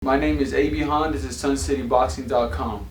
My name is Abie Han. This is Boxing.com.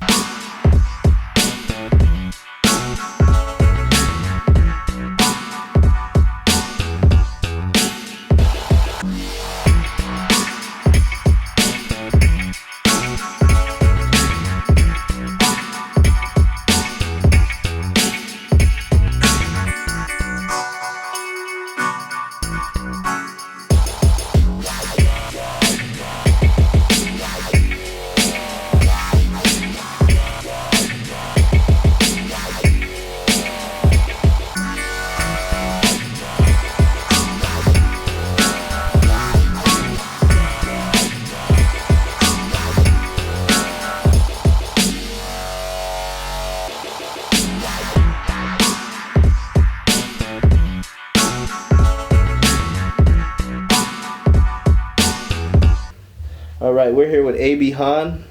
All right, we're here with Abie Han.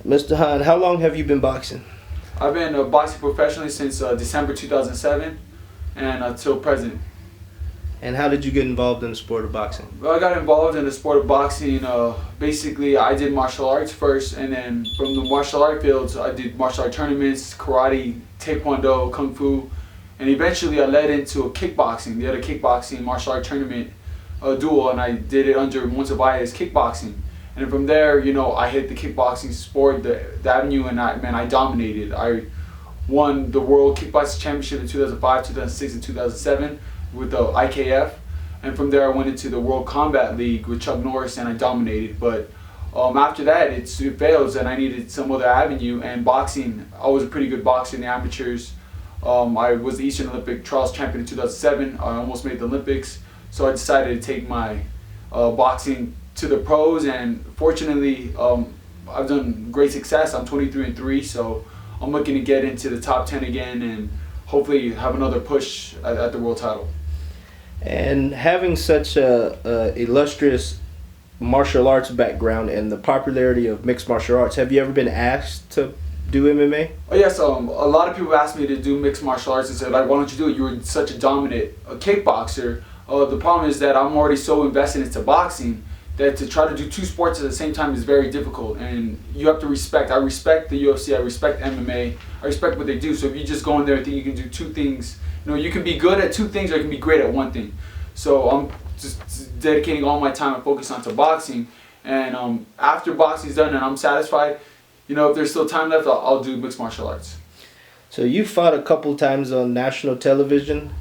Mr. Han, how long have you been boxing? I've been boxing professionally since December 2007 and until present. And how did you get involved in the sport of boxing? Well, I got involved in the sport of boxing. Basically, I did martial arts first, and then from the martial art fields, I did martial art tournaments, karate, taekwondo, kung fu, and eventually I led into kickboxing. They had a kickboxing martial art tournament duel, and I did it under Montevide's kickboxing. And from there, I hit the kickboxing sport, the avenue, and I dominated. I won the World Kickboxing Championship in 2005, 2006, and 2007 with the IKF. And from there, I went into the World Combat League with Chuck Norris, and I dominated. But after that, it failed, and I needed some other avenue. And boxing, I was a pretty good boxer in the amateurs. I was the Eastern Olympic trials champion in 2007. I almost made the Olympics. So I decided to take my boxing to the pros, and fortunately, I've done great success. I'm 23-3, so I'm looking to get into the top 10 again, and hopefully have another push at the world title. And having such a illustrious martial arts background and the popularity of mixed martial arts, have you ever been asked to do MMA? Oh yes, a lot of people asked me to do mixed martial arts and said, like, why don't you do it? You were such a dominant kickboxer. The problem is that I'm already so invested into boxing that to try to do two sports at the same time is very difficult, and you have to respect. I respect the UFC, I respect MMA, I respect what they do. So if you just go in there and think you can do two things, you can be good at two things or you can be great at one thing. So I'm just dedicating all my time and focus onto boxing, and after boxing's done and I'm satisfied, if there's still time left, I'll do mixed martial arts. So you fought a couple times on national television.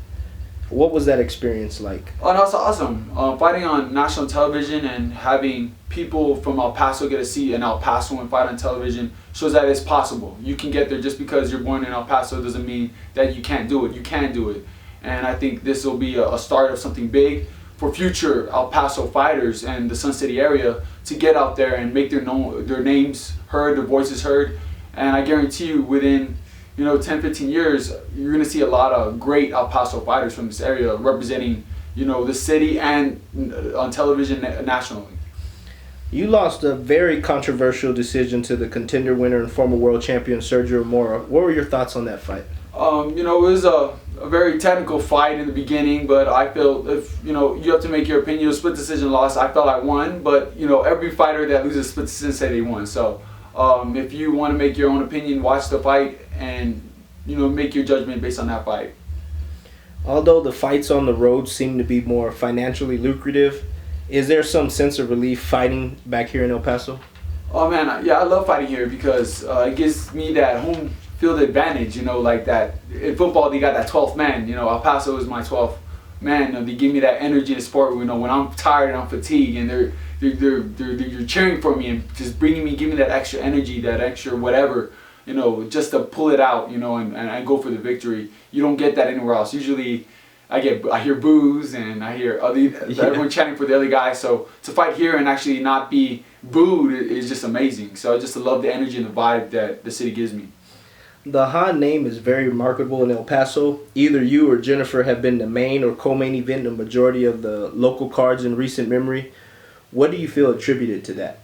What was that experience like? Oh, that's awesome. Fighting on national television and having people from El Paso get a seat in El Paso and fight on television shows that it's possible. You can get there. Just because you're born in El Paso doesn't mean that you can't do it. You can do it. And I think this will be a start of something big for future El Paso fighters and the Sun City area to get out there and make their names heard, their voices heard. And I guarantee you within 10, 15 years, you're going to see a lot of great El Paso fighters from this area representing, the city and on television nationally. You lost a very controversial decision to the contender winner and former world champion Sergio Mora. What were your thoughts on that fight? It was a very technical fight in the beginning, but I feel if, you have to make your opinion. A split decision loss, I felt I won, but, every fighter that loses a split decision say they won. So if you want to make your own opinion, watch the fight and make your judgment based on that fight. Although the fights on the road seem to be more financially lucrative, is there some sense of relief fighting back here in El Paso? Oh man, yeah, I love fighting here because it gives me that home field advantage. Like that in football they got that 12th man. El Paso is my 12th man. They give me that energy in the sport. When I'm tired and I'm fatigued, and they're cheering for me and just giving me that extra energy, that extra whatever, just to pull it out, and go for the victory. You don't get that anywhere else. Usually I hear boos and I hear everyone chanting for the other guy. So to fight here and actually not be booed is just amazing. So I just love the energy and the vibe that the city gives me. The Han name is very remarkable in El Paso. Either you or Jennifer have been the main or co-main event in a majority of the local cards in recent memory. What do you feel attributed to that?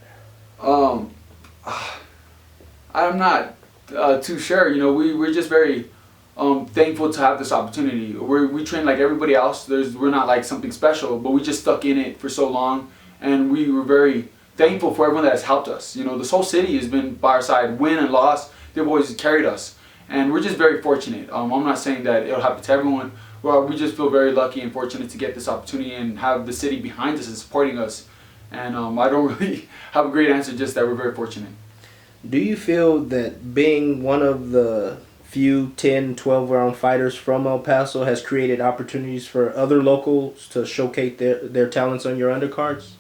I'm not too sure. We're just very thankful to have this opportunity. We train like everybody else. We're not like something special, but we just stuck in it for so long, and we were very thankful for everyone that has helped us. You know, this whole city has been by our side, win and loss. They've always carried us, and we're just very fortunate. I'm not saying that it'll happen to everyone. Well, we just feel very lucky and fortunate to get this opportunity and have the city behind us and supporting us. And I don't really have a great answer, just that we're very fortunate. Do you feel that being one of the few 10, 12-round fighters from El Paso has created opportunities for other locals to showcase their talents on your undercards?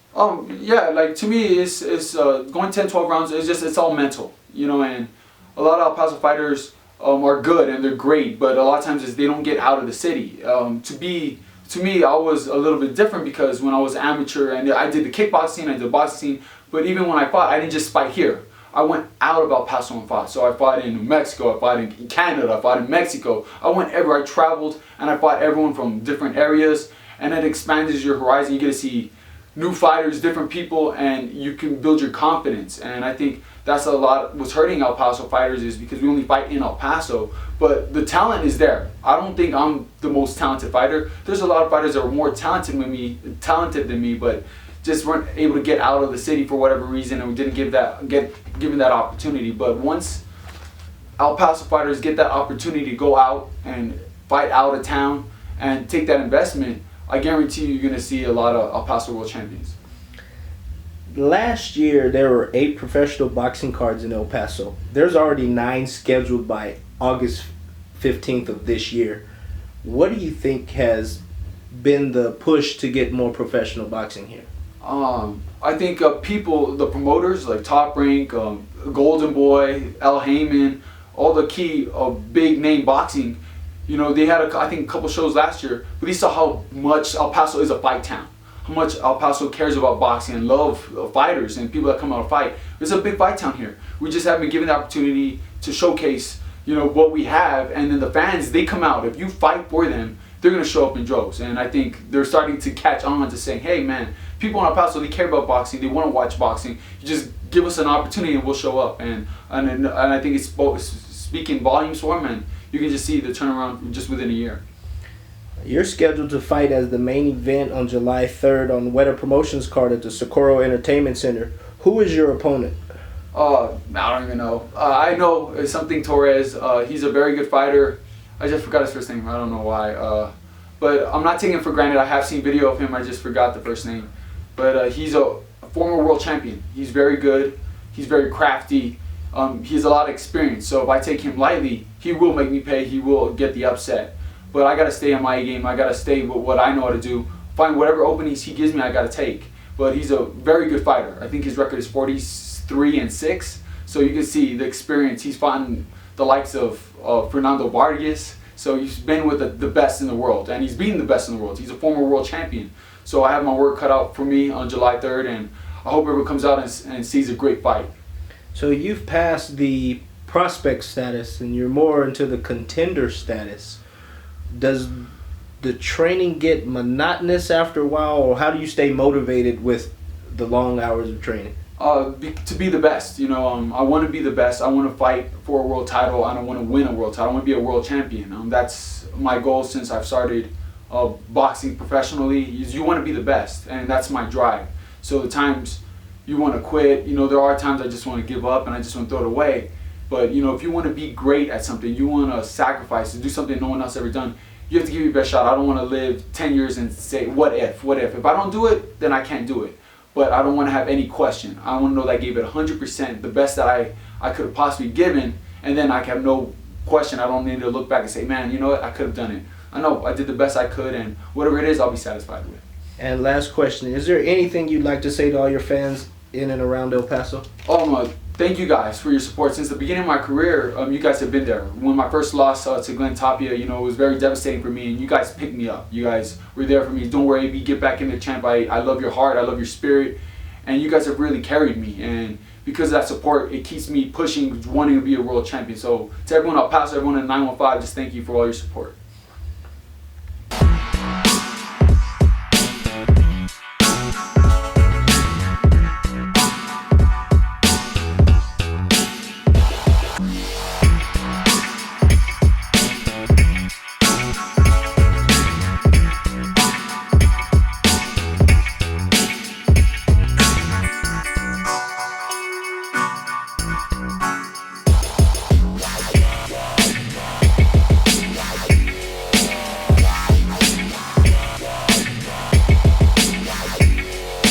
Yeah, like to me, it's going 10, 12 rounds. It's all mental, you know. And a lot of El Paso fighters are good and they're great, but a lot of times they don't get out of the city. To me, I was a little bit different because when I was amateur and I did the kickboxing, I did the boxing, but even when I fought, I didn't just fight here. I went out of El Paso and fought. So I fought in New Mexico, I fought in Canada, I fought in Mexico. I went everywhere. I traveled and I fought everyone from different areas, and it expands your horizon. You get to see new fighters, different people, and you can build your confidence. And I think that's a lot what's hurting El Paso fighters, is because we only fight in El Paso, but the talent is there. I don't think I'm the most talented fighter. There's a lot of fighters that are more talented than me, but just weren't able to get out of the city for whatever reason, and we didn't get given that opportunity. But once El Paso fighters get that opportunity to go out and fight out of town and take that investment, I guarantee you're going to see a lot of El Paso world champions. Last year, there were 8 professional boxing cards in El Paso. There's already 9 scheduled by August 15th of this year. What do you think has been the push to get more professional boxing here? I think people, the promoters like Top Rank, Golden Boy, El Heyman, all the key big name boxing, you know, they had I think a couple shows last year, but they saw how much El Paso is a fight town, how much El Paso cares about boxing and love fighters and people that come out to fight. It's a big fight town here. We just haven't been given the opportunity to showcase, you know, what we have, and then the fans, they come out. If you fight for them, they're going to show up in droves. And I think they're starting to catch on to saying, hey man, people in El Paso, they care about boxing, they want to watch boxing. You just give us an opportunity and we'll show up. And I think it's speaking volumes for them, and you can just see the turnaround just within a year. You're scheduled to fight as the main event on July 3rd on Weather Promotions card at the Socorro Entertainment Center. Who is your opponent? I don't even know. I know it's something Torres. He's a very good fighter. I just forgot his first name. I don't know why. But I'm not taking it for granted. I have seen video of him. I just forgot the first name. But he's a former world champion. He's very good. He's very crafty. He has a lot of experience. So if I take him lightly, he will make me pay. He will get the upset. But I got to stay on my game. I got to stay with what I know how to do. Find whatever openings he gives me, I got to take. But he's a very good fighter. I think his record is 43-6. So you can see the experience. He's fought the likes of Fernando Vargas. So he's been with the best in the world, and he's beaten the best in the world. He's a former world champion. So I have my work cut out for me on July 3rd, and I hope everyone comes out and sees a great fight. So you've passed the prospect status, and you're more into the contender status. Does the training get monotonous after a while, or how do you stay motivated with the long hours of training? To be the best, you know. I want to be the best. I want to fight for a world title. I don't want to win a world title. I want to be a world champion. That's my goal since I've started boxing professionally. Is you want to be the best, and that's my drive. So the times you want to quit, you know, there are times I just want to give up and I just want to throw it away. But you know, if you want to be great at something, you want to sacrifice to do something no one else ever done. You have to give your best shot. I don't want to live 10 years and say, what if? What if? If I don't do it, then I can't do it. But I don't want to have any question. I want to know that I gave it 100%, the best that I could have possibly given, and then I have no question. I don't need to look back and say, man, you know what, I could have done it. I know I did the best I could, and whatever it is, I'll be satisfied with. And last question, is there anything you'd like to say to all your fans in and around El Paso? Thank you guys for your support. Since the beginning of my career, you guys have been there. When my first loss to Glenn Tapia, you know, it was very devastating for me, and you guys picked me up. You guys were there for me. Don't worry, Abie, get back in the champ. I love your heart. I love your spirit. And you guys have really carried me. And because of that support, it keeps me pushing, wanting to be a world champion. So to everyone at El Paso, everyone in 915, just thank you for all your support.